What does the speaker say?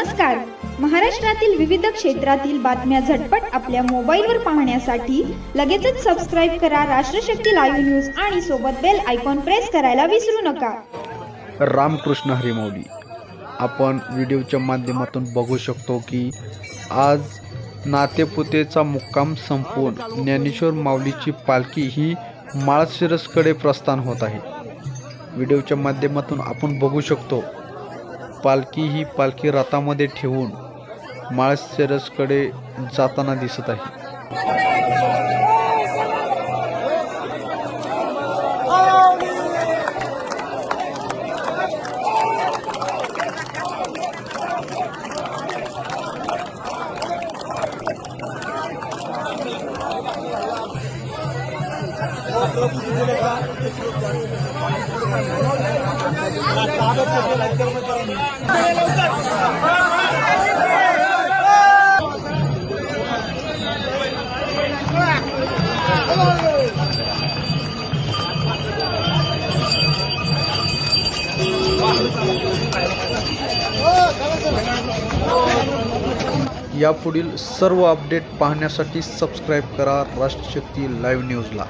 नमस्कार. महाराष्ट्रातील विविध क्षेत्रातील बातम्या झटपट आपल्या मोबाईलवर पाहण्यासाठी लगेचच सबस्क्राईब करा राष्ट्रशक्ती लाईव्ह न्यूज आणि सोबत बेल आयकॉन प्रेस करायला विसरू नका. रामकृष्ण हरी माऊली. आपण व्हिडिओच्या माध्यमातून बघू शकतो की आज नातेपुतेचा मुक्काम संपवून ज्ञानेश्वर माऊलीची पालखी ही माळशिरसकडे प्रस्थान होत आहे. व्हिडिओच्या माध्यमातून आपण बघू शकतो पालखी रथामध्ये ठेवून माळशिरसकडे जाताना दिसत आहे. यापुढील सर्व अपडेट पाहण्यासाठी सबस्क्राईब करा राष्ट्रशक्ती लाईव्ह न्यूजला.